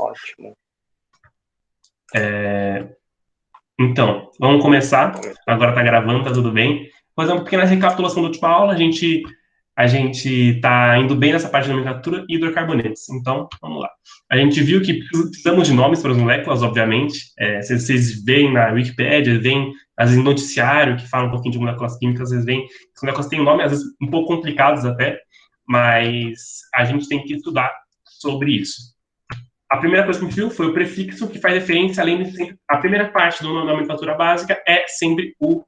Ótimo. Então, vamos começar. Agora está gravando, tá tudo bem. Vou fazer uma pequena recapitulação da última aula. A gente está indo bem nessa parte de nomenclatura e hidrocarbonetos. Então, vamos lá. A gente viu que precisamos de nomes para as moléculas, obviamente. Se vocês veem na Wikipédia, veem às vezes em noticiário que fala um pouquinho de moléculas químicas, vocês veem que as moléculas têm nome, às vezes um pouco complicados até, mas a gente tem que estudar sobre isso. A primeira coisa que a gente viu foi o prefixo, que faz referência, além de sempre, a primeira parte da nomenclatura básica é sempre o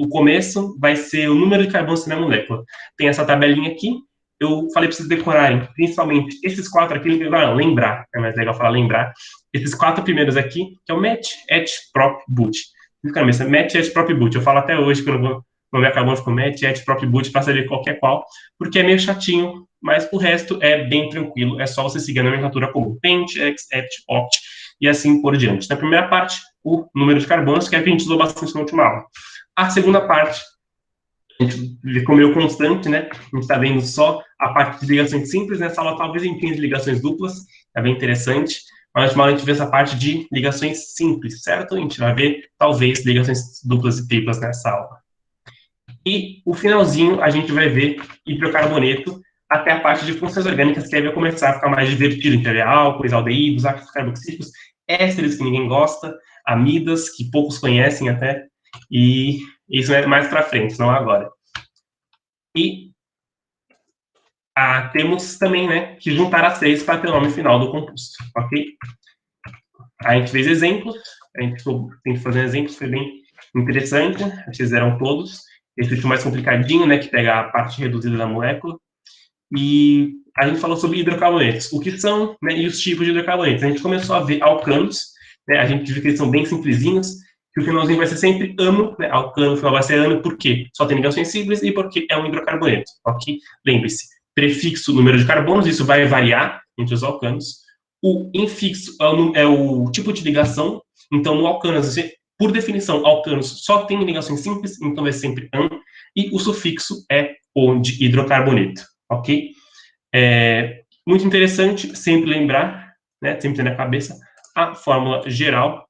começo, vai ser o número de carbonos na molécula. Tem essa tabelinha aqui, eu falei para vocês decorarem, principalmente esses quatro aqui, lembrar, é mais legal falar lembrar, esses quatro primeiros aqui, que é o MET, ET, PROP, BUT. Fica na mesa, MET, ET, PROP, BUT. Eu falo até hoje, quando eu vou nomear carbono, ficou MET, ET, PROP, BUT, para saber qual que é qual, porque é meio chatinho, mas o resto é bem tranquilo, é só você seguir a nomenclatura comum, PENT, EX, ET, OCT, e assim por diante. Na primeira parte, o número de carbonos, que é que a gente usou bastante na última aula. A segunda parte, a gente ficou meio constante, né? A gente está vendo só a parte de ligações simples, nessa aula talvez a gente tenha ligações duplas, é bem interessante, mas na última aula a gente vê essa parte de ligações simples, certo? A gente vai ver, talvez, ligações duplas e triplas nessa aula. E o finalzinho, a gente vai ver hidrocarboneto, até a parte de funções orgânicas, que aí vai começar a ficar mais divertido. A gente vai ver álcoois, aldeídos, ácidos carboxílicos, ésteres que ninguém gosta, amidas, que poucos conhecem até, e isso é mais para frente, não agora. E temos também, né, que juntar as três para ter o nome final do composto, ok? A gente fez exemplos, a gente tem que fazer exemplos, foi bem interessante, vocês fizeram todos. Esse último mais complicadinho, né, que pega a parte reduzida da molécula. E a gente falou sobre hidrocarbonetos, o que são, né, e os tipos de hidrocarbonetos. A gente começou a ver alcanos, né, a gente viu que eles são bem simplesinhos, que o finalzinho vai ser sempre ano, né, alcano, o final vai ser ano, por quê? Só tem ligações simples e porque é um hidrocarboneto, ok? Lembre-se, prefixo, número de carbonos, isso vai variar entre os alcanos. O infixo é o tipo de ligação, então no alcano, você, por definição, alcanos só tem ligações simples, então vai ser sempre an, e o sufixo é o de hidrocarboneto, ok? Muito interessante sempre lembrar, né, sempre ter na cabeça, a fórmula geral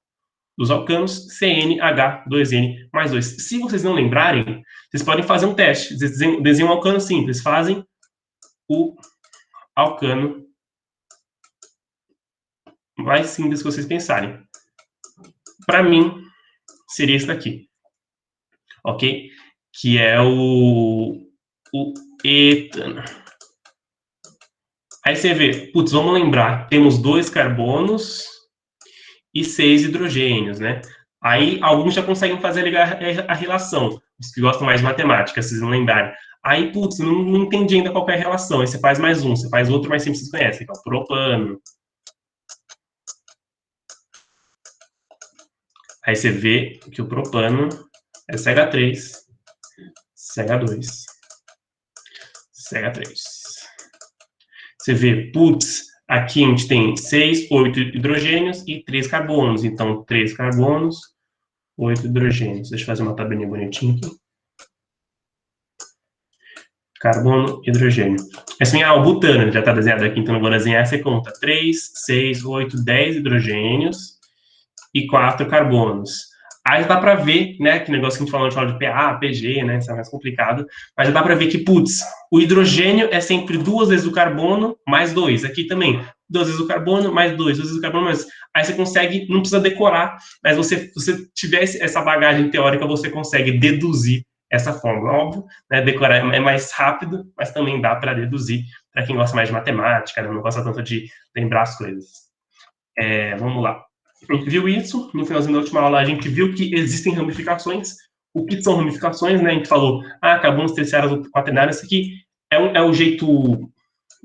dos alcanos, CnH2n mais 2. Se vocês não lembrarem, vocês podem fazer um teste. Vocês desenham um alcano simples, fazem o alcano mais simples que vocês pensarem. Para mim, seria esse daqui, ok? Que é o etano. Aí você vê, putz, vamos lembrar, temos 2 carbonos e 6 hidrogênios, né? Aí alguns já conseguem fazer a relação, os que gostam mais de matemática, vocês vão lembrar. Aí, putz, não entendi ainda qual é a relação. Aí você faz mais um, você faz outro mais simples que vocês conhecem, que é o propano. Aí você vê que o propano é CH3, CH2, CH3. Você vê, putz, aqui a gente tem 6, 8 hidrogênios e 3 carbonos. Então, 3 carbonos, 8 hidrogênios. Deixa eu fazer uma tabelinha bonitinha aqui. Carbono, hidrogênio. Assim, o butano já está desenhado aqui, então não vou desenhar. Você conta 3, 6, 8, 10 hidrogênios e 4 carbonos. Aí já dá para ver, né, que negócio que a gente falou de PA, PG, né, isso é mais complicado, mas já dá para ver que, putz, o hidrogênio é sempre 2 vezes o carbono mais 2. Aqui também, 2 vezes o carbono mais 2, 2 vezes o carbono mais 2. Aí você consegue, não precisa decorar, mas se você tiver essa bagagem teórica, você consegue deduzir essa fórmula. Óbvio, né, decorar é mais rápido, mas também dá para deduzir para quem gosta mais de matemática, né, não gosta tanto de lembrar as coisas. Vamos lá. A gente viu isso, no finalzinho da última aula a gente viu que existem ramificações. O que são ramificações, né? A gente falou, carbonos terciários ou quaternários, isso aqui é o jeito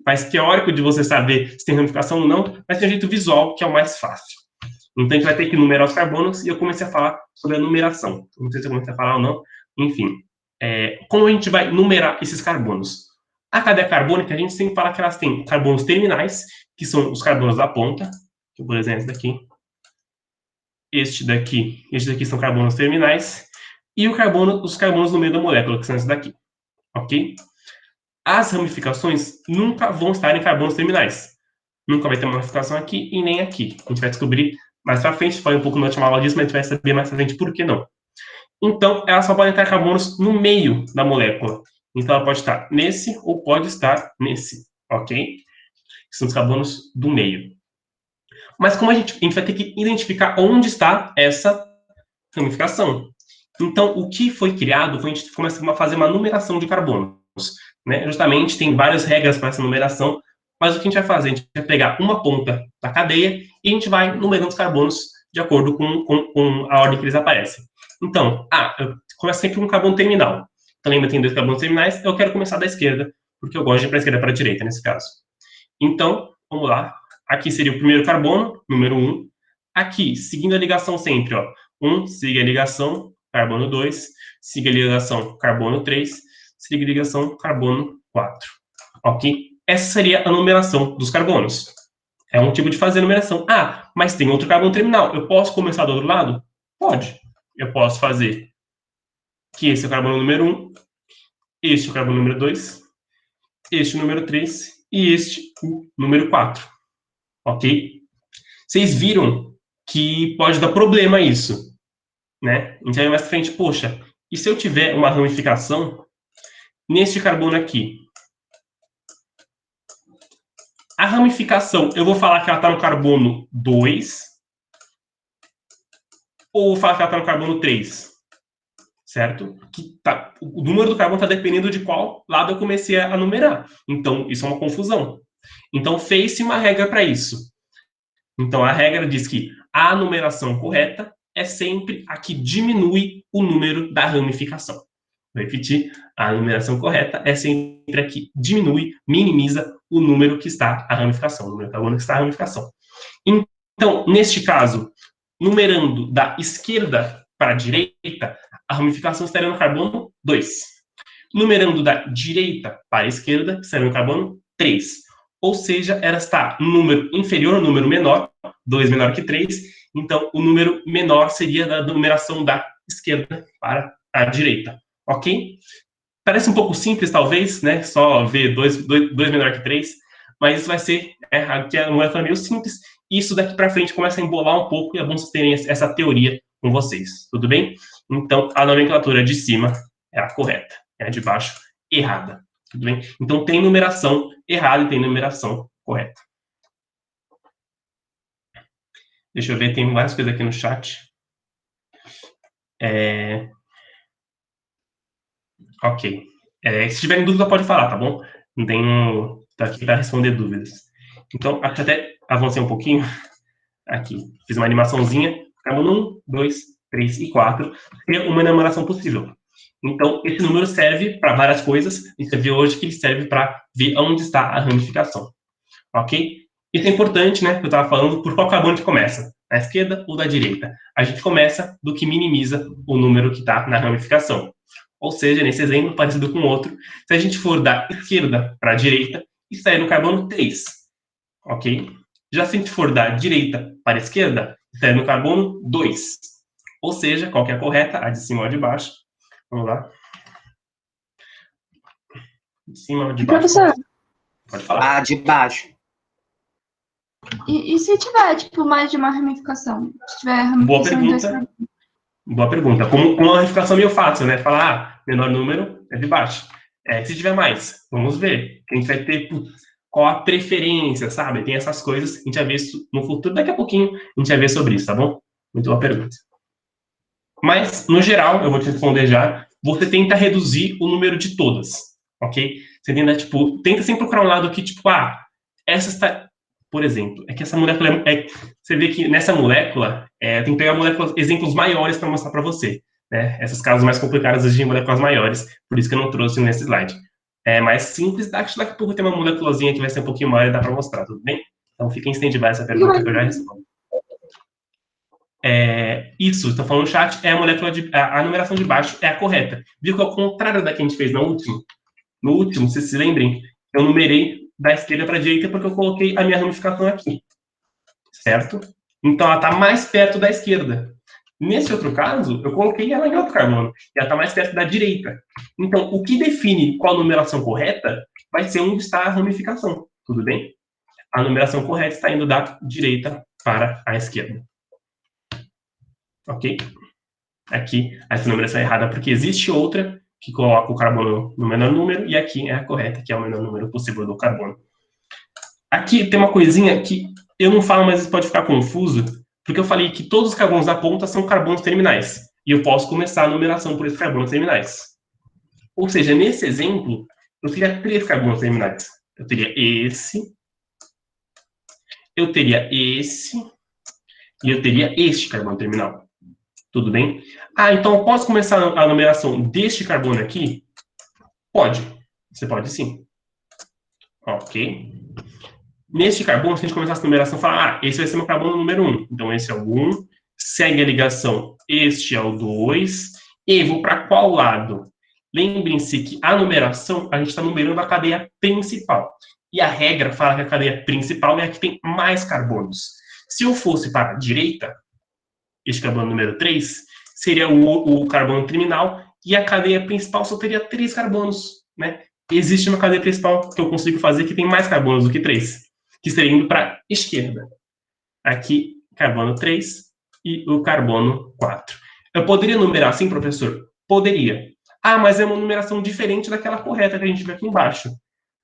mais teórico de você saber se tem ramificação ou não, mas tem um jeito visual que é o mais fácil. Então a gente vai ter que numerar os carbonos e eu comecei a falar sobre a numeração. Não sei se eu comecei a falar ou não, enfim. Como a gente vai numerar esses carbonos? A cadeia carbônica, a gente sempre fala que elas têm carbonos terminais, que são os carbonos da ponta, que por exemplo, esse daqui. Este daqui são carbonos terminais, e os carbonos no meio da molécula, que são esses daqui, ok? As ramificações nunca vão estar em carbonos terminais. nunca vai ter uma ramificação aqui e nem aqui. A gente vai descobrir mais pra frente, falei um pouco na última aula disso, mas a gente vai saber mais pra frente por que não. Então, ela só pode estar carbonos no meio da molécula. Então, ela pode estar nesse ou pode estar nesse, ok? São os carbonos do meio. Mas como a gente vai ter que identificar onde está essa ramificação. Então, o que foi criado foi a gente começa a fazer uma numeração de carbonos. Né? Justamente, tem várias regras para essa numeração, mas o que a gente vai fazer? A gente vai pegar uma ponta da cadeia e a gente vai numerando os carbonos de acordo com a ordem que eles aparecem. Então, eu começo sempre com um carbono terminal. Então, lembra, tem 2 carbonos terminais, eu quero começar da esquerda, porque eu gosto de ir para a esquerda e para a direita, nesse caso. Então, vamos lá. Aqui seria o primeiro carbono, número 1. Aqui, seguindo a ligação sempre, ó. 1, siga a ligação, carbono 2, siga a ligação, carbono 3, siga a ligação, carbono 4. Ok? Essa seria a numeração dos carbonos. É um tipo de fazer a numeração. Mas tem outro carbono terminal. Eu posso começar do outro lado? Pode. Eu posso fazer que esse é o carbono número 1, este é o carbono número 2, este o número 3 e este o número 4. Ok? Vocês viram que pode dar problema isso, né? A gente vai mais pra frente, poxa, e se eu tiver uma ramificação neste carbono aqui? A ramificação, eu vou falar que ela está no carbono 2 ou vou falar que ela está no carbono 3? Certo? O número do carbono está dependendo de qual lado eu comecei a numerar. Então, isso é uma confusão. Então, fez-se uma regra para isso. Então, a regra diz que a numeração correta é sempre a que diminui o número da ramificação. Vou repetir, a numeração correta é sempre a que diminui, minimiza o número que está a ramificação, o número de carbono que está a ramificação. Então, neste caso, numerando da esquerda para a direita, a ramificação estaria no carbono 2. Numerando da direita para a esquerda, estaria no carbono 3. Ou seja, ela está no número inferior, no número menor, 2 menor que 3, então o número menor seria da numeração da esquerda para a direita, ok? Parece um pouco simples, talvez, né? Só ver 2 menor que 3, mas isso vai ser, aqui a molécula é meio simples, e isso daqui para frente começa a embolar um pouco, e é bom vocês terem essa teoria com vocês, tudo bem? Então, a nomenclatura de cima é a correta, a de baixo, errada. Tudo bem? Então, tem numeração errada e tem numeração correta. Deixa eu ver, tem várias coisas aqui no chat. Ok. Se tiverem dúvida, pode falar, tá bom? Não tenho... Tá aqui para responder dúvidas. Então, até avancei um pouquinho. Aqui. Fiz uma animaçãozinha. Carbono 1, 2, 3 e 4. É uma numeração possível. Então, esse número serve para várias coisas. A gente viu hoje que ele serve para ver onde está a ramificação. Ok? Isso é importante, né? Que eu estava falando, por qual carbono a gente começa? Da esquerda ou da direita? A gente começa do que minimiza o número que está na ramificação. Ou seja, nesse exemplo, parecido com o outro, se a gente for da esquerda para a direita, estaria no carbono 3. Ok? Já se a gente for da direita para a esquerda, estaria no carbono 2. Ou seja, qual que é a correta? A de cima ou a de baixo? Vamos lá. De cima ou de baixo? Professor, pode falar. A de baixo. E se tiver, tipo, mais de uma ramificação? Se tiver ramificação em 2 carbonos? Boa pergunta. Com uma ramificação meio fácil, né? Falar, menor número é de baixo. Se tiver mais, vamos ver. A gente vai ter qual a preferência, sabe? Tem essas coisas. A gente vai ver isso no futuro. Daqui a pouquinho a gente vai ver sobre isso, tá bom? Muito boa pergunta. Mas, no geral, eu vou te responder já. Você tenta reduzir o número de todas, ok? Você tenta, tenta sempre procurar um lado que, essa está... Por exemplo, é que essa molécula você vê que nessa molécula tem que pegar exemplos maiores para mostrar para você, né? Essas causas mais complicadas exigem moléculas maiores, por isso que eu não trouxe nesse slide. É mais simples, acho que daqui a pouco tem uma moléculazinha que vai ser um pouquinho maior e dá para mostrar, tudo bem? Então fica em stand-by essa pergunta que eu já respondo. Isso, estou falando no chat, é a molécula a numeração de baixo é a correta. Viu que é o contrário da que a gente fez no último? No último, vocês se lembrem, eu numerei da esquerda para a direita porque eu coloquei a minha ramificação aqui, certo? Então, ela está mais perto da esquerda. Nesse outro caso, eu coloquei ela em outro carbono, e ela está mais perto da direita. Então, o que define qual a numeração correta vai ser onde está a ramificação, tudo bem? a numeração correta está indo da direita para a esquerda. Ok? Aqui, essa numeração é errada porque existe outra que coloca o carbono no menor número, e aqui é a correta, que é o menor número possível do carbono. Aqui tem uma coisinha que eu não falo, mas pode ficar confuso, porque eu falei que todos os carbonos da ponta são carbonos terminais, e eu posso começar a numeração por esses carbonos terminais. Ou seja, nesse exemplo, eu teria 3 carbonos terminais. Eu teria esse, eu teria esse, e eu teria este carbono terminal. Tudo bem? Ah, então eu posso começar a numeração deste carbono aqui? Pode. Você pode sim. Ok. Neste carbono, se a gente começar essa numeração, falar, esse vai ser meu carbono número 1. Então, esse é o 1. Segue a ligação, este é o 2. E vou para qual lado? Lembrem-se que a numeração, a gente está numerando a cadeia principal. E a regra fala que a cadeia principal é a que tem mais carbonos. Se eu fosse para a direita, este carbono número 3, seria o carbono terminal, e a cadeia principal só teria 3 carbonos, né? Existe uma cadeia principal que eu consigo fazer que tem mais carbonos do que 3, que seria indo para a esquerda. Aqui, carbono 3 e o carbono 4. Eu poderia numerar assim, professor? Poderia. Ah, mas é uma numeração diferente daquela correta que a gente vê aqui embaixo.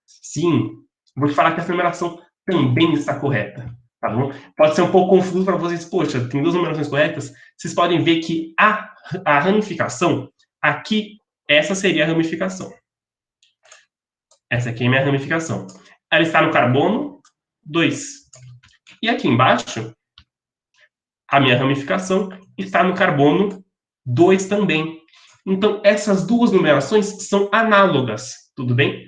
Sim, vou te falar que essa numeração também está correta. Tá bom? Pode ser um pouco confuso para vocês. Poxa, tem 2 numerações corretas. Vocês podem ver que a ramificação, aqui, essa seria a ramificação. Essa aqui é a minha ramificação. Ela está no carbono 2. E aqui embaixo, a minha ramificação está no carbono 2 também. Então, essas 2 numerações são análogas, tudo bem?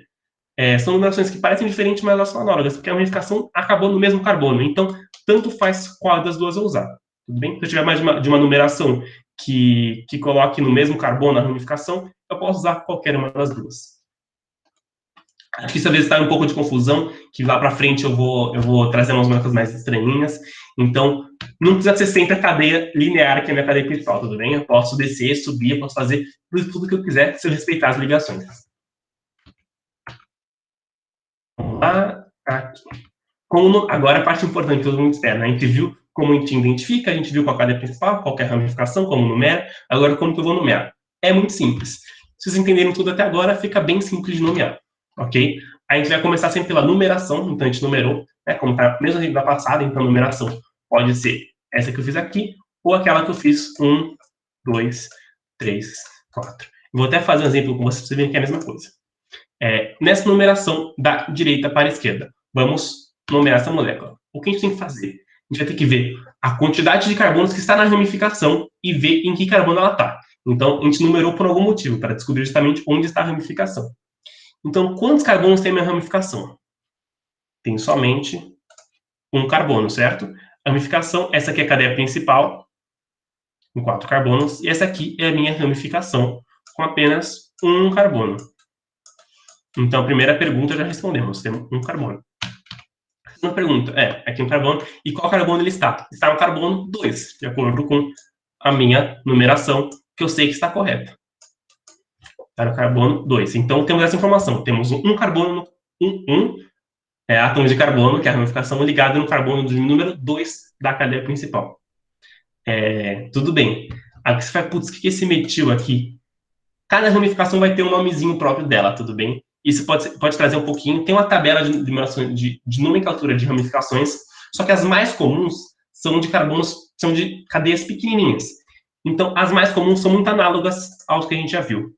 São numerações que parecem diferentes, mas elas são análogas, porque a ramificação acabou no mesmo carbono. Então, tanto faz qual das duas eu usar. Tudo bem? Se eu tiver mais de uma numeração que coloque no mesmo carbono a ramificação, eu posso usar qualquer uma das duas. Acho que isso às vezes está um pouco de confusão, que lá para frente eu vou trazer umas marcas mais estranhinhas. Então, não precisa ser sempre a cadeia linear, que é a minha cadeia principal, tudo bem? Eu posso descer, subir, eu posso fazer tudo que eu quiser, se eu respeitar as ligações. Vamos lá, aqui. Agora a parte importante que todo mundo espera, né? A gente viu como a gente identifica, a gente viu qual é a cadeia principal, qual é a ramificação, como numera. Agora, como que eu vou numerar? É muito simples. Se vocês entenderem tudo até agora, fica bem simples de nomear, ok? A gente vai começar sempre pela numeração, então a gente numerou, né? Como tá mesmo jeito da passada, então a numeração pode ser essa que eu fiz aqui, ou aquela que eu fiz 1, 2, 3, 4. Vou até fazer um exemplo com vocês, para vocês verem que é a mesma coisa. Nessa numeração da direita para a esquerda, vamos numerar essa molécula. O que a gente tem que fazer? A gente vai ter que ver a quantidade de carbonos que está na ramificação e ver em que carbono ela está. Então, a gente numerou por algum motivo, para descobrir justamente onde está a ramificação. Então, quantos carbonos tem a minha ramificação? Tem somente um carbono, certo? A ramificação, essa aqui é a cadeia principal, com 4 carbonos, e essa aqui é a minha ramificação, com apenas um carbono. Então, a primeira pergunta já respondemos, temos um carbono. A segunda pergunta aqui um carbono, e qual carbono ele está? Está no carbono 2, de acordo com a minha numeração, que eu sei que está correta. Está no carbono 2. Então, temos essa informação, temos um carbono, átomo de carbono, que é a ramificação, ligado no carbono do número 2 da cadeia principal. Tudo bem. Aqui você fala, putz, o que é esse metil aqui? Cada ramificação vai ter um nomezinho próprio dela, tudo bem? Isso pode trazer um pouquinho. Tem uma tabela de nomenclatura de ramificações, só que as mais comuns são de carbonos, são de cadeias pequenininhas. Então, as mais comuns são muito análogas aos que a gente já viu.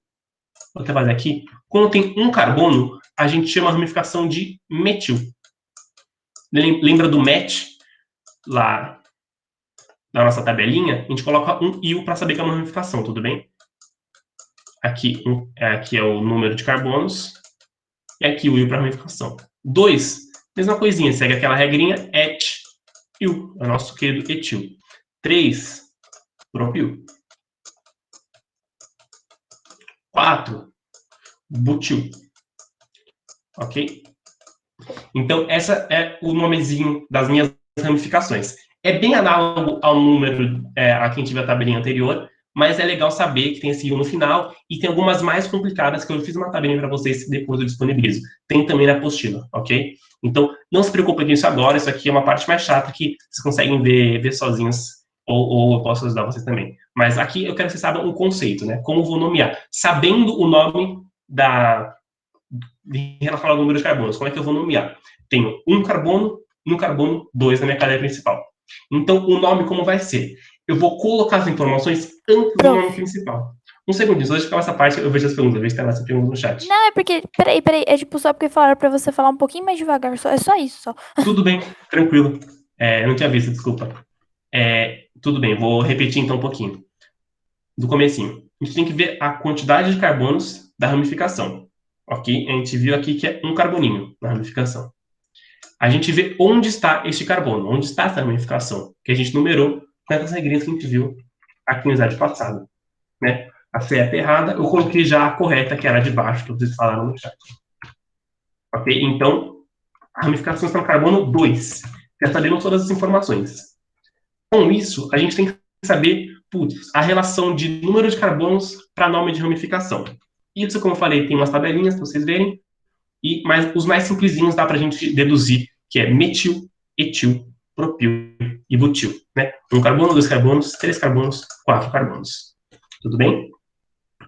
Vou até fazer aqui. Quando tem um carbono, a gente chama a ramificação de metil. Lembra do met? Lá na nossa tabelinha, a gente coloca um IU para saber que é uma ramificação, tudo bem? Aqui é o número de carbonos, e aqui o IU para ramificação. 2, mesma coisinha, segue aquela regrinha, et-IU, é o nosso querido etil. 3, propil. 4, butil. Ok? Então, essa é o nomezinho das minhas ramificações. É bem análogo ao número, a quem tiver a tabelinha anterior, mas é legal saber que tem esse I no final, e tem algumas mais complicadas que eu fiz uma tabelinha para vocês que depois eu disponibilizo. Tem também na apostila, ok? Então, não se preocupem com isso agora, isso aqui é uma parte mais chata que vocês conseguem ver sozinhos, ou eu posso ajudar vocês também. Mas aqui eu quero que vocês saibam um conceito, né? Como eu vou nomear. Sabendo o nome em relação ao número de carbonos, como é que eu vou nomear? Tenho um carbono, no carbono 2 na minha cadeia principal. Então, o nome como vai ser? Eu vou colocar as informações antes do nome principal. Um segundinho, só deixa eu ficar essa parte, eu vejo as perguntas, eu vejo se tem essa pergunta no chat. Não, é porque. Peraí. É tipo só porque falaram pra você falar um pouquinho mais devagar. É só isso, só. Tudo bem, tranquilo. Eu não tinha visto, desculpa. Tudo bem, vou repetir então um pouquinho. Do comecinho. A gente tem que ver a quantidade de carbonos da ramificação. Ok? A gente viu aqui que é um carboninho na ramificação. A gente vê onde está este carbono, onde está essa ramificação, que a gente numerou com essas regrinhas que a gente viu aqui no slide passado. Né? A CEP errada, eu coloquei já a correta, que era a de baixo, que vocês falaram no chat. Ok? Então, a ramificação está no carbono 2. Já sabemos todas as informações. Com isso, a gente tem que saber, a relação de número de carbonos para nome de ramificação. Isso, como eu falei, tem umas tabelinhas para vocês verem, mas os mais simplesinhos dá para a gente deduzir, que é metil, etil, propil e butil. Né? Um carbono, 2 carbonos, 3 carbonos, 4 carbonos. Tudo bem?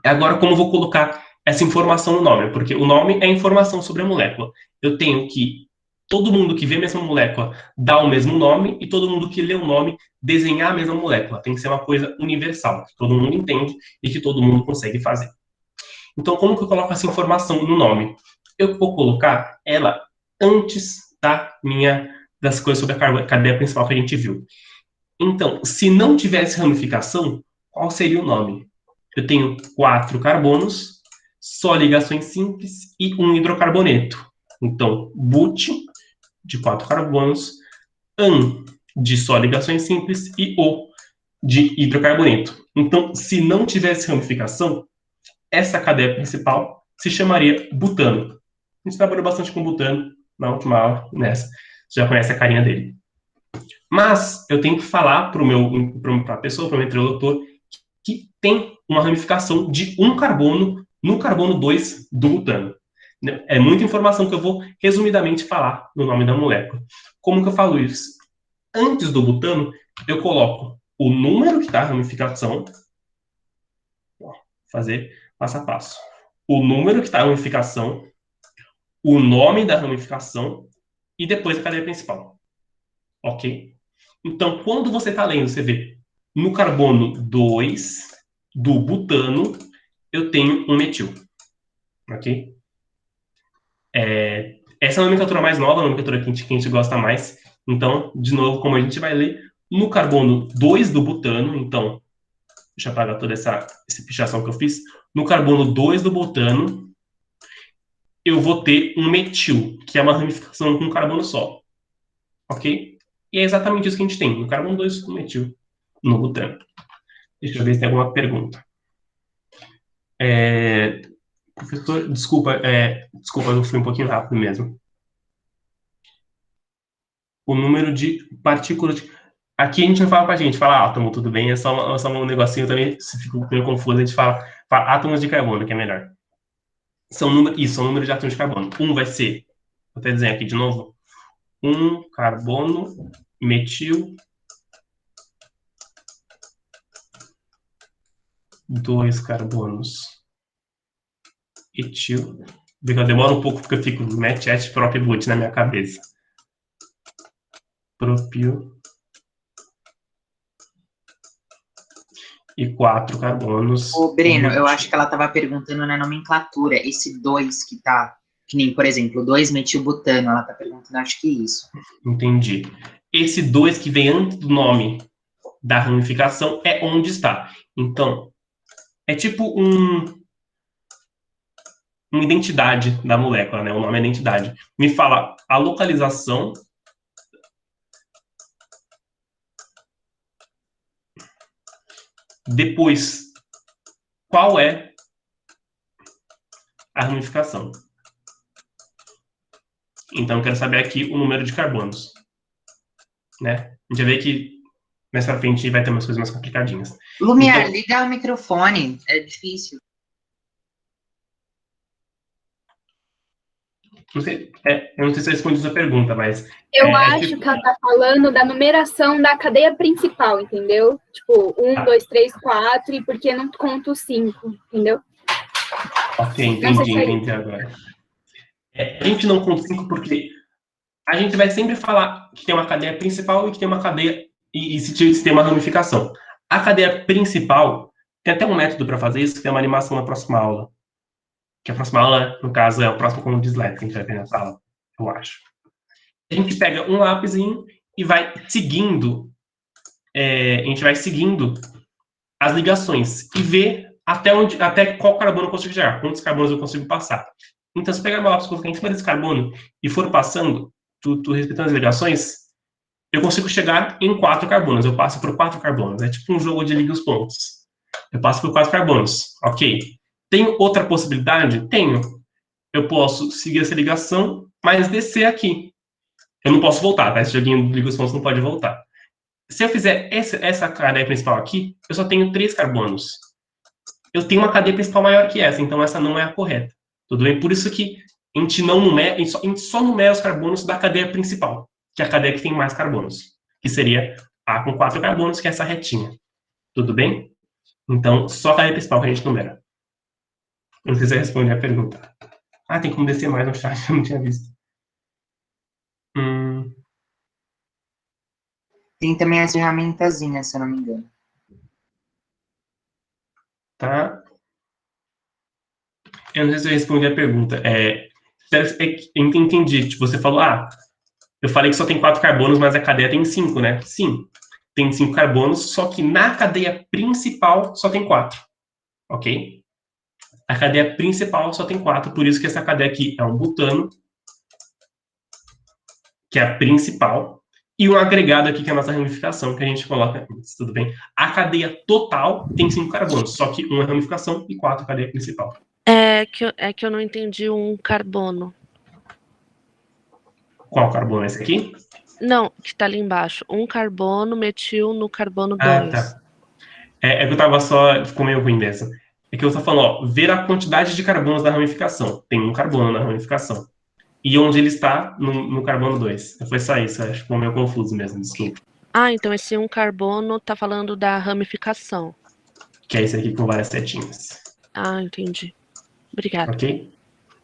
Agora, como eu vou colocar essa informação no nome? Porque o nome é informação sobre a molécula. Eu tenho que todo mundo que vê a mesma molécula dá o mesmo nome e todo mundo que lê o nome desenhar a mesma molécula. Tem que ser uma coisa universal, que todo mundo entende e que todo mundo consegue fazer. Então, como que eu coloco essa informação no nome? Eu vou colocar ela antes das coisas sobre a cadeia principal que a gente viu. Então, se não tivesse ramificação, qual seria o nome? Eu tenho 4 carbonos, só ligações simples e um hidrocarboneto. Então, but de 4 carbonos, an de só ligações simples e o de hidrocarboneto. Então, se não tivesse ramificação, essa cadeia principal se chamaria butano. A gente trabalhou bastante com butano na última aula, nessa. Você já conhece a carinha dele. Mas eu tenho que falar para a pessoa, para o meu interlocutor, que tem uma ramificação de um carbono no carbono 2 do butano. É muita informação que eu vou resumidamente falar no nome da molécula. Como que eu falo isso? Antes do butano, eu coloco o número que está a ramificação, fazer passo a passo. O número que está a ramificação, o nome da ramificação e depois a cadeia principal. Ok? Então, quando você está lendo, você vê no carbono 2 do butano, eu tenho um metil. Ok? Essa é a nomenclatura mais nova, a nomenclatura que a gente gosta mais. Então, de novo, como a gente vai ler, no carbono 2 do butano, então, deixa eu apagar toda essa pichação que eu fiz. No carbono 2 do butano, eu vou ter um metil, que é uma ramificação com um carbono só. Ok? E é exatamente isso que a gente tem, no carbono 2 do metil, no butano. Deixa eu ver se tem alguma pergunta. Professor, desculpa, eu fui um pouquinho rápido mesmo. O número de partículas. Aqui a gente não fala com a gente, fala átomo, tudo bem, é só um negocinho também, se fica meio confuso, a gente fala átomos de carbono, que é melhor. São número de átomos de carbono. Um vai ser, vou até desenhar aqui de novo, um carbono, metil, 2 carbonos, etil. Eu demoro um pouco porque eu fico met, et, prop, but na minha cabeça. Propil. E 4 carbonos. Ô, Breno, eu acho que ela estava perguntando na nomenclatura, esse 2 que tá, que nem, por exemplo, 2-metilbutano, ela está perguntando, acho que isso. Entendi. Esse 2 que vem antes do nome da ramificação é onde está. Então, é tipo uma identidade da molécula, né? O nome é identidade. Me fala a localização depois qual é a ramificação. Então, eu quero saber aqui o número de carbonos. Né? A gente vai ver que mais pra frente vai ter umas coisas mais complicadinhas. Lumiar, Então- liga o microfone. É difícil. Eu não sei se eu respondi a sua pergunta, mas... Eu é acho que ela tá falando da numeração da cadeia principal, entendeu? Tipo, 1, 2, 3, 4, e por que não conta o 5, entendeu? Ok, Não sei se é entendi agora. A gente não conta 5 porque a gente vai sempre falar que tem uma cadeia principal e que tem uma cadeia... E se tem uma ramificação. A cadeia principal, tem até um método para fazer isso, que tem uma animação na próxima aula. Que a próxima aula, no caso, é o próximo conjunto de slides que a gente vai ver nessa aula, eu acho. A gente pega um lápisinho e vai seguindo, a gente vai seguindo as ligações e ver até qual carbono eu consigo chegar, quantos carbonos eu consigo passar. Então, se eu pegar meu lápis e colocar em cima desse carbono e for passando, tu respeitando as ligações, eu consigo chegar em 4 carbonos. Eu passo por 4 carbonos. É tipo um jogo de liga os pontos. Eu passo por 4 carbonos. Ok. Tenho outra possibilidade? Tenho. Eu posso seguir essa ligação, mas descer aqui. Eu não posso voltar, tá? Esse joguinho de liga os pontos não pode voltar. Se eu fizer essa cadeia principal aqui, eu só tenho 3 carbonos. Eu tenho uma cadeia principal maior que essa, então essa não é a correta. Tudo bem? Por isso que a gente só numera os carbonos da cadeia principal, que é a cadeia que tem mais carbonos, que seria a com 4 carbonos, que é essa retinha. Tudo bem? Então, só a cadeia principal que a gente numera. Não sei se eu respondi a pergunta. Ah, tem como descer mais no chat, eu não tinha visto. Tem também as ferramentazinhas, se eu não me engano. Tá. Eu não sei se eu respondi a pergunta. Entendi. Tipo, você falou, eu falei que só tem 4 carbonos, mas a cadeia tem 5, né? Sim, tem 5 carbonos, só que na cadeia principal só tem 4. Ok? A cadeia principal só tem 4, por isso que essa cadeia aqui é um butano, que é a principal, e um agregado aqui, que é a nossa ramificação, que a gente coloca antes, tudo bem? A cadeia total tem 5 carbonos, só que uma é ramificação e 4 a cadeia principal. É que eu não entendi um carbono. Qual carbono é esse aqui? Não, que tá ali embaixo. Um carbono metil no carbono 2. Tá. É que eu tava só... Ficou meio ruim dessa. É que eu tô falando, ver a quantidade de carbonos da ramificação. Tem um carbono na ramificação. E onde ele está no carbono 2. Foi só isso, acho que ficou meio confuso mesmo, desculpa. Então esse um carbono tá falando da ramificação. Que é esse aqui com várias setinhas. Entendi. Obrigada. Ok?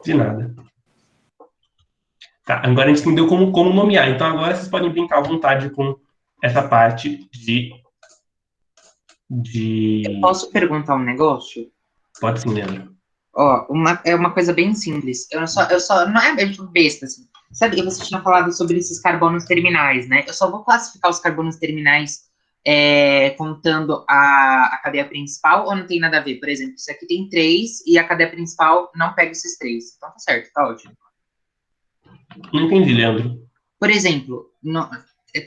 De nada. Tá, agora a gente entendeu como nomear. Então agora vocês podem brincar à vontade com essa parte de... Eu posso perguntar um negócio? Pode sim, Leandro. É uma coisa bem simples. Eu só não é besta, assim. Sabe que você tinha falado sobre esses carbonos terminais, né? Eu só vou classificar os carbonos terminais contando a cadeia principal, ou não tem nada a ver? Por exemplo, isso aqui tem 3 e a cadeia principal não pega esses 3. Então tá certo, tá ótimo. Não entendi, Leandro. Por exemplo,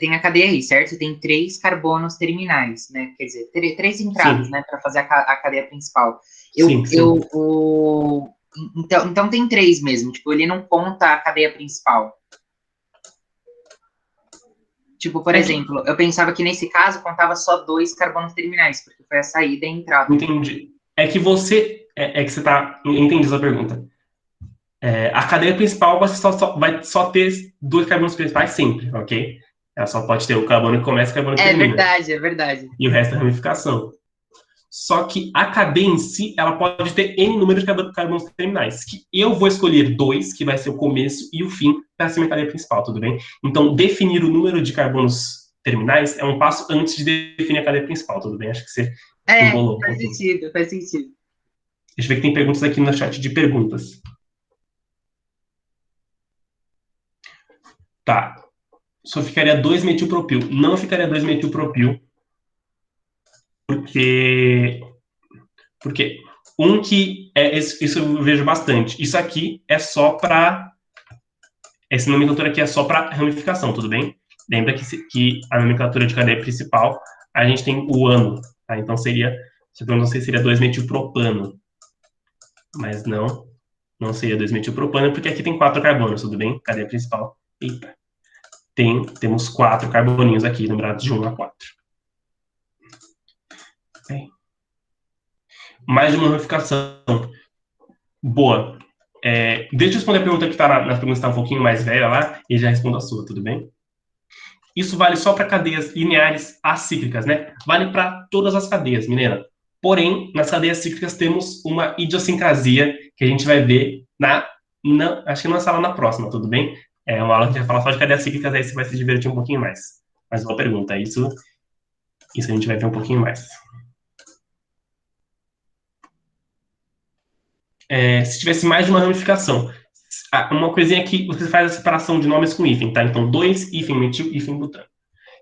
tem a cadeia aí, certo? Tem 3 carbonos terminais, né? Quer dizer, 3 entradas, né? Para fazer a cadeia principal. Sim. Então tem 3 mesmo. Tipo, ele não conta a cadeia principal. Tipo, por exemplo, eu pensava que nesse caso contava só 2 carbonos terminais, porque foi a saída e a entrada. Entendi. É que você... É que você tá... Entendi essa pergunta. A cadeia principal vai só ter 2 carbonos principais sempre, ok? Ela só pode ter o carbono que começa e o carbono que termina. É verdade. E o resto é ramificação. Só que a cadeia em si, ela pode ter N número de carbonos terminais, que eu vou escolher 2, que vai ser o começo e o fim, para ser minha cadeia principal, tudo bem? Então, definir o número de carbonos terminais é um passo antes de definir a cadeia principal, tudo bem? Acho que você embolou. Faz sentido. Deixa eu ver que tem perguntas aqui no chat de perguntas. Tá. Só ficaria 2-metilpropil. Não ficaria 2-metilpropil, porque isso eu vejo bastante. Isso aqui é só para... Essa nomenclatura aqui é só para ramificação, tudo bem? Lembra que a nomenclatura de cadeia principal, a gente tem o ano, tá? Então seria 2-metilpropano. Mas não seria 2-metilpropano, porque aqui tem 4 carbonos, tudo bem? Cadeia principal. Eita. Temos 4 carboninhos aqui, numerados de 1 a 4. Mais de uma ramificação. Boa. Deixa eu responder a pergunta que está nas perguntas que está um pouquinho mais velha lá, e já respondo a sua, tudo bem? Isso vale só para cadeias lineares acíclicas, né? Vale para todas as cadeias, Milena. Porém, nas cadeias cíclicas temos uma idiosincrasia que a gente vai ver acho que na sala na próxima, tudo bem? É uma aula que a gente vai falar só de cadeias cíclicas, aí você vai se divertir um pouquinho mais. Mas boa pergunta, isso a gente vai ver um pouquinho mais. Se tivesse mais de uma ramificação, uma coisinha que você faz a separação de nomes com hífen, tá? Então, 2, hífen metil, hífen butano.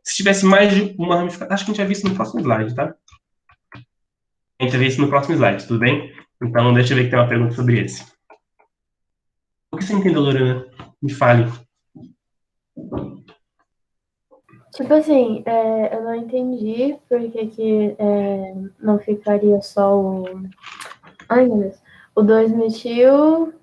Se tivesse mais de uma ramificação, acho que a gente vai ver isso no próximo slide, tá? A gente vai ver isso no próximo slide, tudo bem? Então, deixa eu ver que tem uma pergunta sobre esse. O que você entendeu, Lorena? Me fale. Tipo assim, eu não entendi por que não ficaria só o... Ai, meu Deus. O 2-metil,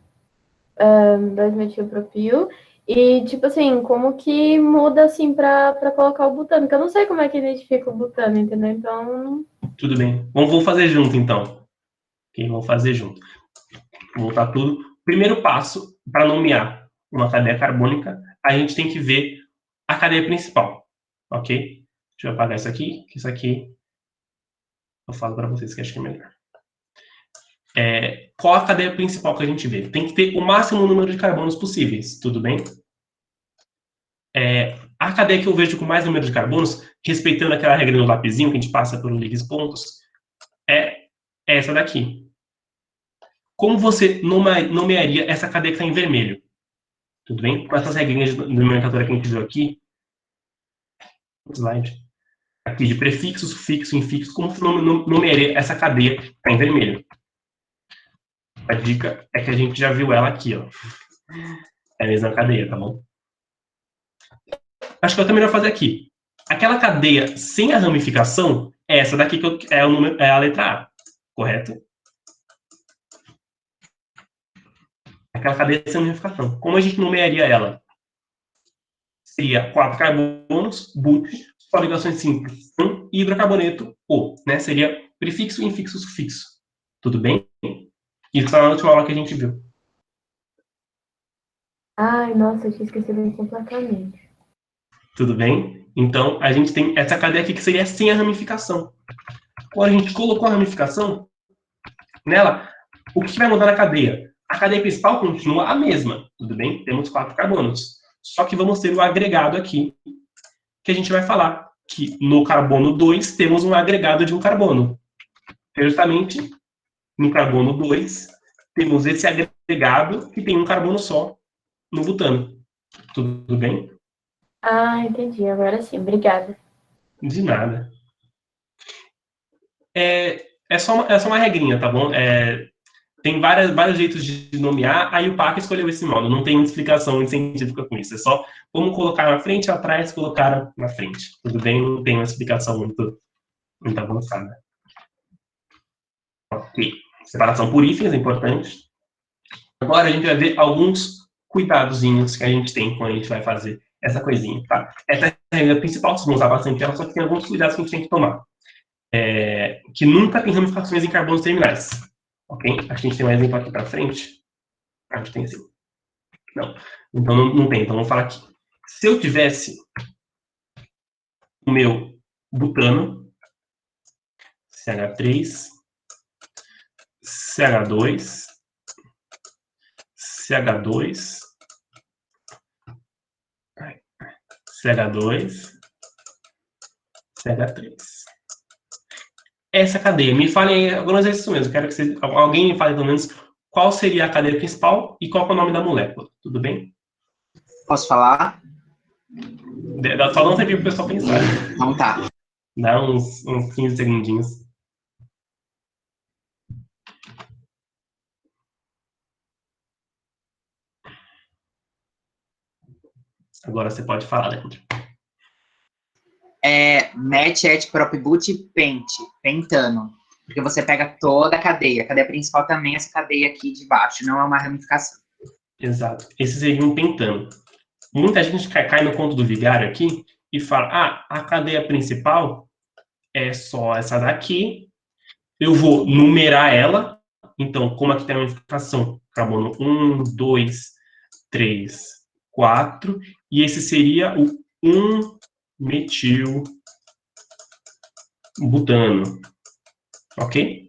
2-metilpropil, e, tipo assim, como que muda, assim, pra colocar o butano, porque eu não sei como é que identifica o butano, entendeu? Então... Tudo bem. Vamos fazer junto, então. Ok, vamos fazer junto. Vou voltar tudo. Primeiro passo, para nomear uma cadeia carbônica, a gente tem que ver a cadeia principal, ok? Deixa eu apagar isso aqui, que isso aqui eu falo para vocês que acho que é melhor. Qual a cadeia principal que a gente vê? Tem que ter o máximo número de carbonos possíveis, tudo bem? A cadeia que eu vejo com mais número de carbonos, respeitando aquela regra do lapisinho que a gente passa por ligas pontos, é essa daqui. Como você nomearia essa cadeia que está em vermelho? Tudo bem? Com essas regrinhas de nomenclatura que a gente viu aqui. Slide. Aqui de prefixo, sufixo, infixo, como você nomearia essa cadeia que está em vermelho? A dica é que a gente já viu ela aqui, ó. É a mesma cadeia, tá bom? Acho que eu também vou fazer aqui. Aquela cadeia sem a ramificação é essa daqui que é a letra A, correto? Aquela cadeia sem ramificação. Como a gente nomearia ela? Seria 4 carbonos, but, só ligações simples, e hidrocarboneto, O, né? Seria prefixo, infixo, sufixo. Tudo bem? Isso está na última aula que a gente viu. Ai, nossa, eu tinha esquecido completamente. Tudo bem? Então, a gente tem essa cadeia aqui que seria sem a ramificação. Quando a gente colocou a ramificação nela, o que vai mudar na cadeia? A cadeia principal continua a mesma, tudo bem? Temos 4 carbonos. Só que vamos ter o agregado aqui, que a gente vai falar que no carbono 2 temos um agregado de um carbono. Justamente, no carbono 2, temos esse agregado que tem um carbono só no butano. Tudo bem? Ah, entendi. Agora sim, obrigada. De nada. É só uma regrinha, tá bom? Tem vários jeitos de nomear, aí o PAC escolheu esse modo. Não tem explicação científica com isso. É só como colocar na frente, atrás, colocar na frente. Tudo bem? Não tem uma explicação muito avançada. Ok. Separação por hífens é importante. Agora a gente vai ver alguns cuidadozinhos que a gente tem quando a gente vai fazer essa coisinha, tá? Essa é a regra principal, vocês vão usar bastante ela, só que tem alguns cuidados que a gente tem que tomar. Que nunca tem ramificações em carbonos terminais. Ok? A gente tem um exemplo aqui para frente. A gente tem assim. Não. Então, não tem. Então, vamos falar aqui. Se eu tivesse o meu butano, CH3, CH2, CH2, CH2, CH3. Essa cadeia, me falem algumas vezes isso mesmo. Quero que alguém me fale pelo menos qual seria a cadeia principal e qual é o nome da molécula. Tudo bem? Posso falar? Só dá um tempinho para o pessoal pensar. Então tá. Dá uns 15 segundinhos. Agora você pode falar, Leandro. Met, et, prop, but, pentano. Porque você pega toda a cadeia principal também, essa cadeia aqui de baixo, não é uma ramificação. Exato. Esse seria um pentano. Muita gente cai no conto do vigário aqui e fala, a cadeia principal é só essa daqui eu vou numerar ela. Então, como aqui tem a ramificação, carbono 1, 2, 3, 4, e esse seria o 1-metil-butano. Ok?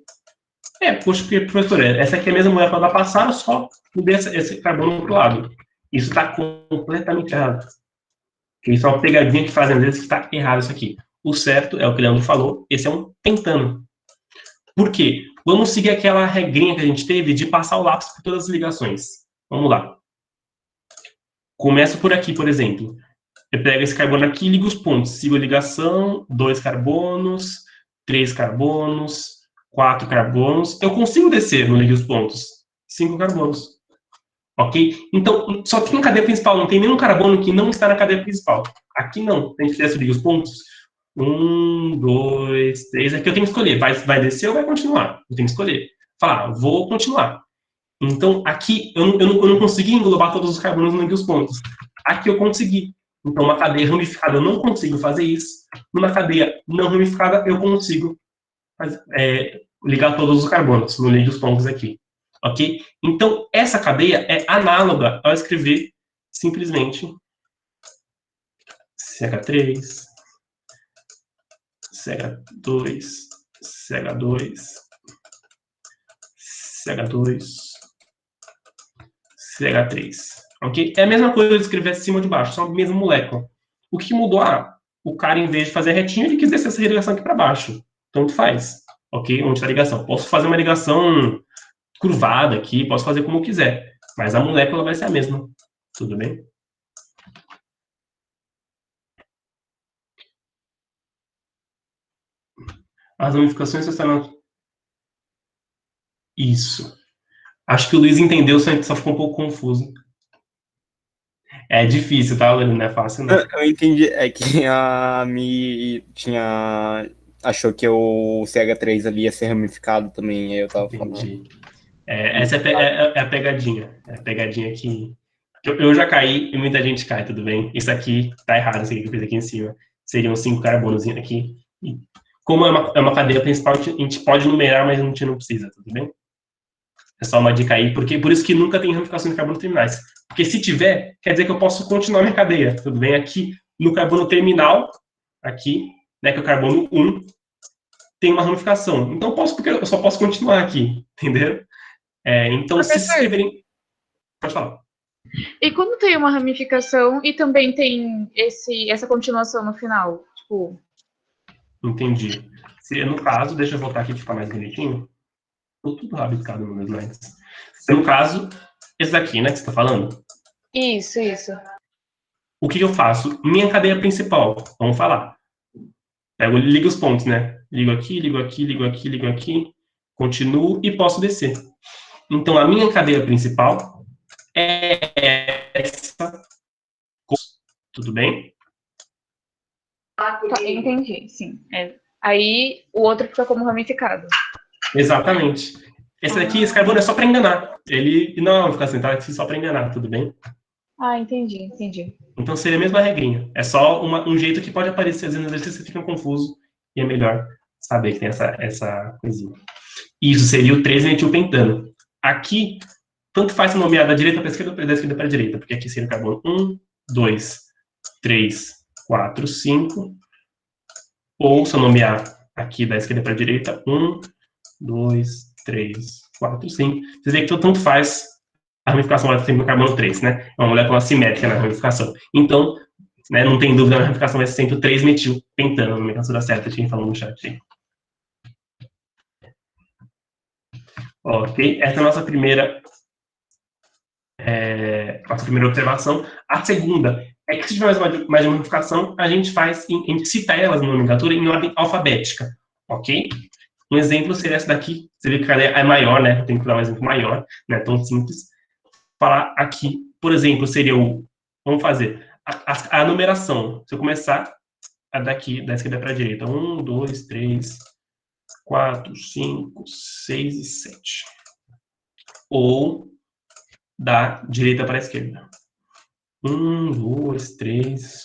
Poxa, professor, essa aqui é a mesma molécula da passada, só mudei esse carbono para o lado. Isso está completamente errado. Isso é uma pegadinha que fazem às vezes que está errado isso aqui. O certo é o que o Leandro falou, esse é um pentano. Por quê? Vamos seguir aquela regrinha que a gente teve de passar o lápis por todas as ligações. Vamos lá. Começo por aqui, por exemplo. Eu pego esse carbono aqui e ligo os pontos. Sigo a ligação, 2 carbonos, 3 carbonos, 4 carbonos. Eu consigo descer no ligue os pontos. 5 carbonos. Ok? Então, só tem cadeia principal. Não tem nenhum carbono que não está na cadeia principal. Aqui não. A gente desce o ligue os pontos. 1, 2, 3. Aqui eu tenho que escolher. Vai descer ou vai continuar? Eu tenho que escolher. Falar, vou continuar. Então, aqui eu não consegui englobar todos os carbonos no ligue os pontos. Aqui eu consegui. Então, uma cadeia ramificada eu não consigo fazer isso. Numa cadeia não ramificada, eu consigo ligar todos os carbonos no ligue os pontos aqui. Ok? Então, essa cadeia é análoga ao escrever simplesmente CH3, CH2, CH2, CH2, CH3. Ok? É a mesma coisa de escrever acima ou de baixo, só a mesma molécula. O que mudou? O cara, em vez de fazer retinho, ele quis descer essa ligação aqui para baixo. Tanto faz. Ok? Onde está a ligação? Posso fazer uma ligação curvada aqui, posso fazer como eu quiser. Mas a molécula vai ser a mesma. Tudo bem? As ramificações estão... Isso. Acho que o Luiz entendeu, só ficou um pouco confuso. É difícil, tá, Lorena? Não é fácil, não. Eu entendi. É que a Mi achou que o CH3 ali ia ser ramificado também, aí eu tava falando. Entendi. Essa é a pegadinha. É a pegadinha que eu já caí e muita gente cai, tudo bem? Isso aqui tá errado, isso aqui que eu fiz aqui em cima. Seriam 5 carbonos aqui. E como é uma cadeia principal, a gente pode numerar, mas a gente não precisa, tudo bem? É só uma dica aí, porque por isso que nunca tem ramificação de carbonos terminais. Porque se tiver, quer dizer que eu posso continuar minha cadeia, tudo bem? Aqui, no carbono terminal, aqui, né, que é o carbono 1, tem uma ramificação. Então, porque eu só posso continuar aqui, entendeu? Então, se escreverem... Pode falar. E quando tem uma ramificação e também tem essa continuação no final? Tipo... Entendi. Se no caso, deixa eu voltar aqui para ficar mais bonitinho. Tô tudo rabiscado nos meus slides. Se no caso, esse daqui, né, que você está falando? Isso. O que eu faço? Minha cadeia principal, vamos falar. Ligo os pontos, né? Ligo aqui, ligo aqui, ligo aqui, ligo aqui. Continuo e posso descer. Então, a minha cadeia principal é essa. Tudo bem? Tá, entendi, sim. Aí, o outro fica como ramificado. Exatamente. Esse carbono é só para enganar. Ele não fica sentado aqui só para enganar, tudo bem? Entendi. Então seria a mesma regrinha. É só um jeito que pode aparecer, às vezes no exercício você fica confuso e é melhor saber que tem essa coisinha. Isso seria o 3-metilpentano. Aqui, tanto faz se nomear da direita para a esquerda ou da esquerda para a direita, porque aqui seria o carbono 1, 2, 3, 4, 5. Ou se eu nomear aqui da esquerda para a direita, 1, 2, 3, 4, 5. Vocês veem que tanto faz a ramificação vai ser no carbono 3, né? É uma molécula assimétrica na ramificação. Então, né, não tem dúvida, a ramificação vai ser sempre o 3-metilpentano, a nomenclatura certa, tinha falado no chat aí. Ok, essa é a nossa primeira observação. A segunda é que se tiver mais uma ramificação, a gente cita elas na nomenclatura em ordem alfabética, ok? Um exemplo seria essa daqui, você vê que a cadeia é maior, né? Eu tenho que dar um exemplo maior, não é tão simples. Falar aqui, por exemplo, seria vamos fazer a numeração. Se eu começar daqui, da esquerda para a direita, 1, 2, 3, 4, 5, 6 e 7. Ou da direita para a esquerda. 1, 2, 3,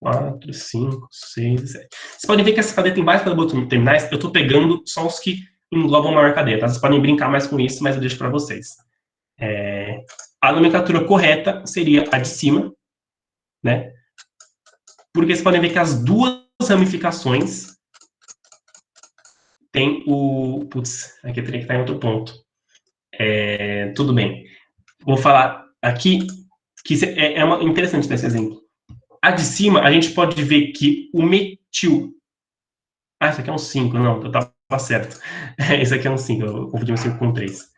4, 5, 6 e 7. Vocês podem ver que essa cadeia tem vários carbonos terminais. Eu estou pegando só os que engloba uma maior cadeia, tá? Vocês podem brincar mais com isso, mas eu deixo para vocês. A nomenclatura correta seria a de cima, né? Porque vocês podem ver que as duas ramificações tem o... Putz, aqui eu teria que estar em outro ponto. Tudo bem. Vou falar aqui, que interessante nesse exemplo. A de cima, a gente pode ver que o metil... Ah, isso aqui é um 5, não, eu estava certo. Isso aqui é um 5, eu confundi um 5 com 3.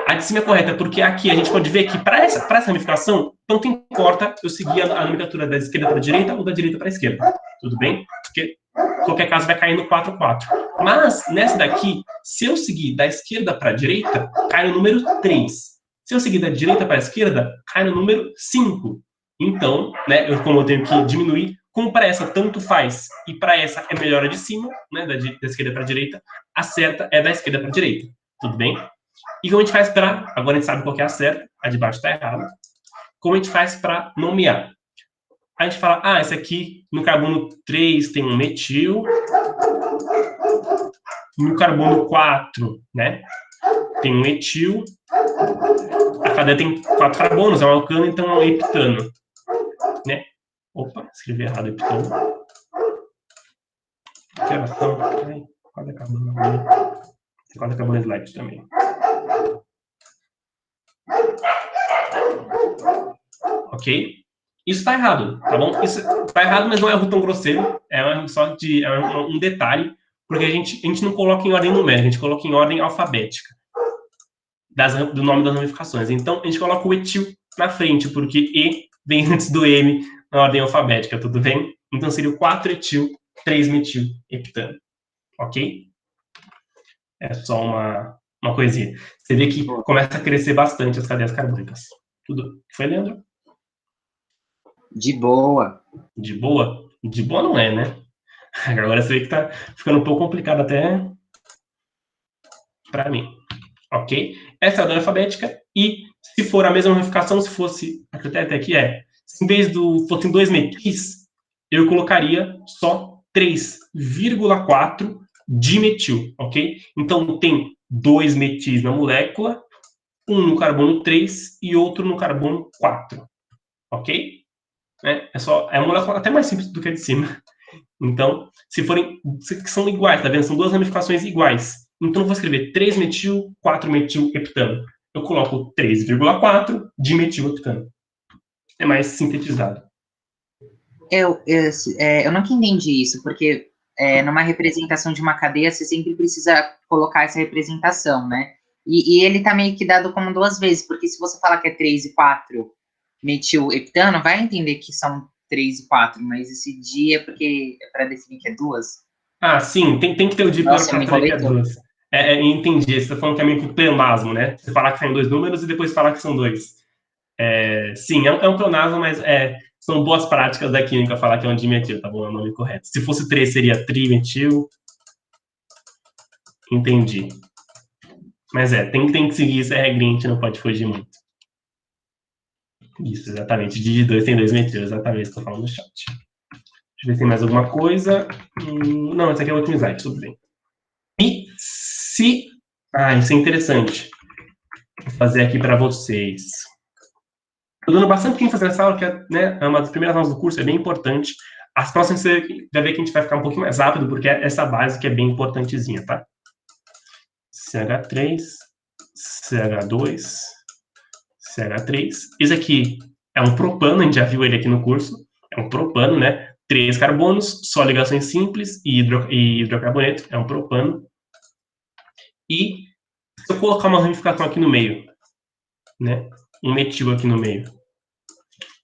A de cima é correta, porque aqui a gente pode ver que para essa ramificação, tanto importa eu seguir a nomenclatura da esquerda para a direita ou da direita para a esquerda. Tudo bem? Porque, em qualquer caso, vai cair no 4, 4. Mas, nessa daqui, se eu seguir da esquerda para a direita, cai no número 3. Se eu seguir da direita para a esquerda, cai no número 5. Então, né, como eu tenho que diminuir, como para essa tanto faz e para essa é melhor a de cima, né, da esquerda para a direita, a certa é da esquerda para a direita. Tudo bem? E como a gente faz para... Agora a gente sabe qual que é a certa, a de baixo está errada. Como a gente faz para nomear? A gente fala, esse aqui, no carbono 3 tem um metil. No carbono 4, né, tem um etil. A cadeia tem 4 carbonos, é um alcano, então é um heptano. Né? Opa, escrevi errado, heptano. Que oração. Quase acabou no slide também. Ok? Isso está errado, tá bom? Isso está errado, mas não é um erro tão grosseiro. É um erro só um detalhe, porque a gente não coloca em ordem numérica, a gente coloca em ordem alfabética do nome das ramificações. Então, a gente coloca o etil na frente, porque E vem antes do M na ordem alfabética, tudo bem? Então, seria o 4-etil, 3-metil, heptano. Ok? É só uma coisinha. Você vê que começa a crescer bastante as cadeias carbônicas. Tudo. Foi, Leandro? De boa. De boa? De boa não é, né? Agora você vê que tá ficando um pouco complicado até para mim. Ok? Essa é a ordem alfabética. E se for a mesma ramificação, se fosse... A critério até aqui se em vez fossem 2 metis, eu colocaria só 3,4 dimetil. Ok? Então, tem 2 metis na molécula, um no carbono 3 e outro no carbono 4. Ok? É uma molécula até mais simples do que a de cima. Então, se são iguais, tá vendo? São duas ramificações iguais. Então, eu vou escrever 3-metil, 4-metil, heptano. Eu coloco 3,4 dimetil heptano. É mais sintetizado. Eu nunca entendi isso, porque numa representação de uma cadeia, você sempre precisa colocar essa representação, né? E ele tá meio que dado como 2 vezes, porque se você falar que é 3 e 4 metil heptano, vai entender que são 3 e 4, mas esse dia é porque é para definir que é 2. Sim, tem que ter o dia para saber que é 2. Entendi, você está falando que é meio que um pleonasmo, né? Você falar que são 2 números e depois falar que são 2. Sim, é um pleonasmo, mas são boas práticas da química falar que é um dimetil, tá bom? É o nome correto. Se fosse 3, seria trimetil. Entendi. Mas tem que seguir essa regrinha, a gente não pode fugir muito. Isso, exatamente. De 2 tem 2 metil, exatamente, estou falando no chat. Deixa eu ver se tem mais alguma coisa. Não, esse aqui é o último slide, tudo bem. E se... isso é interessante. Vou fazer aqui para vocês. Estou dando bastante ênfase nessa aula, que é uma das primeiras aulas do curso, é bem importante. As próximas você vai ver que a gente vai ficar um pouquinho mais rápido, porque essa base que é bem importantezinha, tá? CH3, CH2, CH3. Esse aqui é um propano, a gente já viu ele aqui no curso. É um propano, né? 3 carbonos, só ligações simples e hidrocarboneto. É um propano. E se eu colocar uma ramificação aqui no meio, né? Um metil aqui no meio,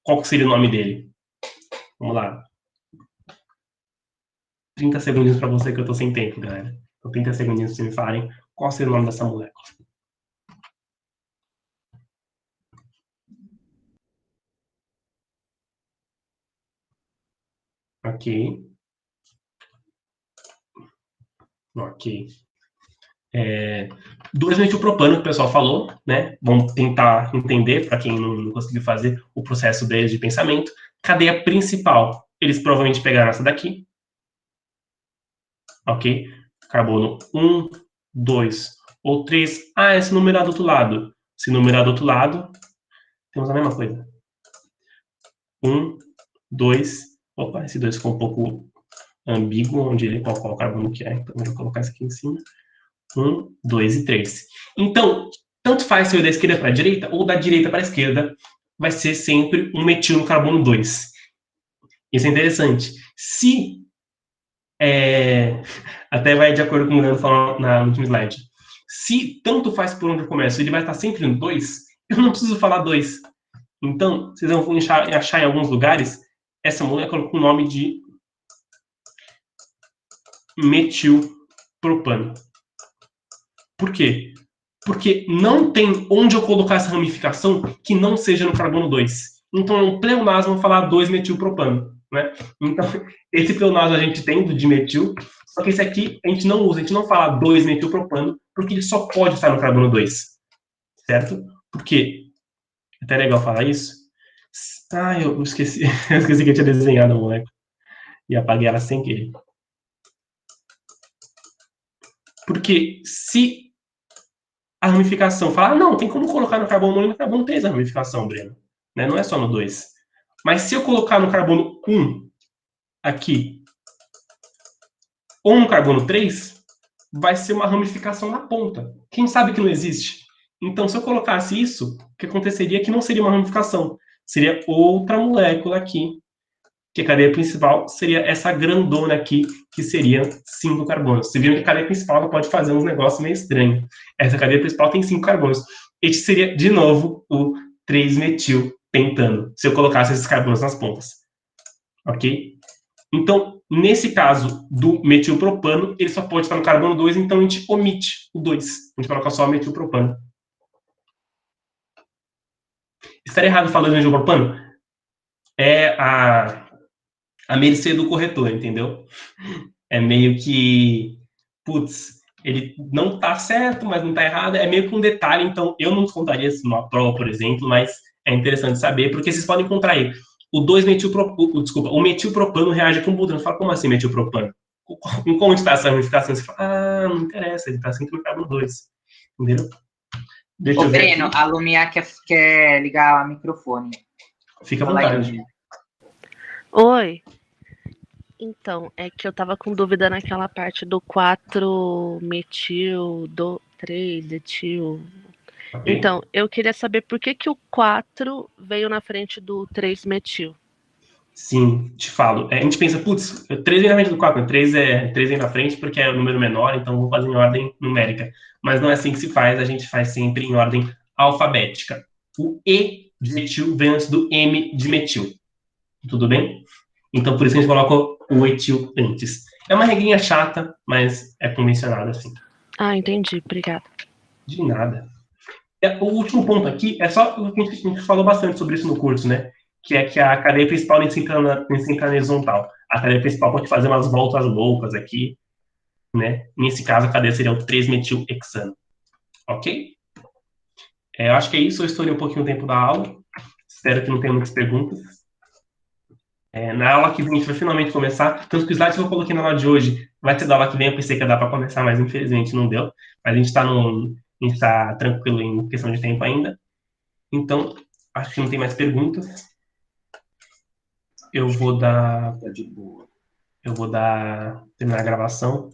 qual seria o nome dele? Vamos lá. 30 segundinhos para você que eu tô sem tempo, galera. Então, 30 segundinhos para vocês me falarem qual seria o nome dessa molécula. Ok. 2-metilpropano, que o pessoal falou, né? Vamos tentar entender, para quem não conseguiu fazer o processo deles de pensamento. Cadeia principal, eles provavelmente pegaram essa daqui. Ok? Carbono 1, 2 ou 3. Ah, se numerar do outro lado. Se numerar do outro lado, temos a mesma coisa. 1, 2. Opa, esse 2 ficou um pouco ambíguo, onde ele qual o carbono que é. Então, eu vou colocar isso aqui em cima. 1, 2 e 3. Então, tanto faz se eu da esquerda para a direita ou da direita para a esquerda, vai ser sempre um metil no carbono 2. Isso é interessante. Se até vai de acordo com o que o Leandro falou no último slide. Se tanto faz por onde eu começo, ele vai estar sempre no 2, eu não preciso falar 2. Então, vocês vão achar em alguns lugares essa molécula com o nome de metilpropano. Por quê? Porque não tem onde eu colocar essa ramificação que não seja no carbono 2. Então, é um pleonasmo falar 2-metilpropano, né? Então, esse pleonasmo a gente tem do dimetil, só que esse aqui a gente não usa, a gente não fala 2-metilpropano, porque ele só pode estar no carbono 2, certo? Porque, é até legal falar isso. Ah, eu esqueci, eu esqueci que eu tinha desenhado a molécula e apaguei ela sem querer. Porque se a ramificação fala, não, tem como colocar no carbono 1 e no carbono 3 a ramificação, Breno. Né? Não é só no 2. Mas se eu colocar no carbono 1 aqui, ou no carbono 3, vai ser uma ramificação na ponta. Quem sabe que não existe? Então, se eu colocasse isso, o que aconteceria é que não seria uma ramificação. Seria outra molécula aqui, que a cadeia principal seria essa grandona aqui, que seria 5 carbonos. Vocês viram que a cadeia principal ela pode fazer uns negócios meio estranhos. Essa cadeia principal tem 5 carbonos. Este seria, de novo, o 3-metilpentano, se eu colocasse esses carbonos nas pontas. Ok? Então, nesse caso do metilpropano, ele só pode estar no carbono 2, então a gente omite o 2. A gente coloca só o metilpropano. Estaria errado falando de metilpropano? É a mercê do corretor, entendeu? É meio que, putz, ele não tá certo, mas não tá errado, é meio que um detalhe, então eu não descontaria isso numa prova, por exemplo, mas é interessante saber, porque vocês podem encontrar aí, o metilpropano reage com butano. Você fala, como assim metilpropano? Como está essa ramificação? Você fala, não interessa, ele tá sempre no carbono 2, entendeu? Deixa Ô, eu ver Breno, aqui. a Lumia quer ligar o microfone. Fica à Fala aí, vontade. Lumia. Oi. Então, é que eu tava com dúvida naquela parte do 4-metil, do 3-etil. Ok? Então, eu queria saber por que o 4 veio na frente do 3-metil. Sim, te falo. A gente pensa, putz, 3 vem na frente do 4, né? 3 vem na frente porque é o número menor, então vou fazer em ordem numérica. Mas não é assim que se faz, a gente faz sempre em ordem alfabética. O E de metil vem antes do M de metil. Tudo bem? Então, por isso que a gente coloca o etil antes. É uma regrinha chata, mas é convencionada assim. Ah, entendi. Obrigada. De nada. O último ponto aqui é só o que a gente falou bastante sobre isso no curso, né? Que é que a cadeia principal nem sempre na horizontal. A cadeia principal pode fazer umas voltas loucas aqui, né? Nesse caso, a cadeia seria o 3-metilhexano. Ok? Eu acho que é isso. Eu estourei um pouquinho o tempo da aula. Espero que não tenha muitas perguntas. Na aula que vem, a gente vai finalmente começar. Tanto que o slide que eu coloquei na aula de hoje vai ser da aula que vem. Eu pensei que ia dar para começar, mas infelizmente não deu. Mas a gente está tranquilo em questão de tempo ainda. Então, acho que não tem mais perguntas. Eu vou terminar a gravação.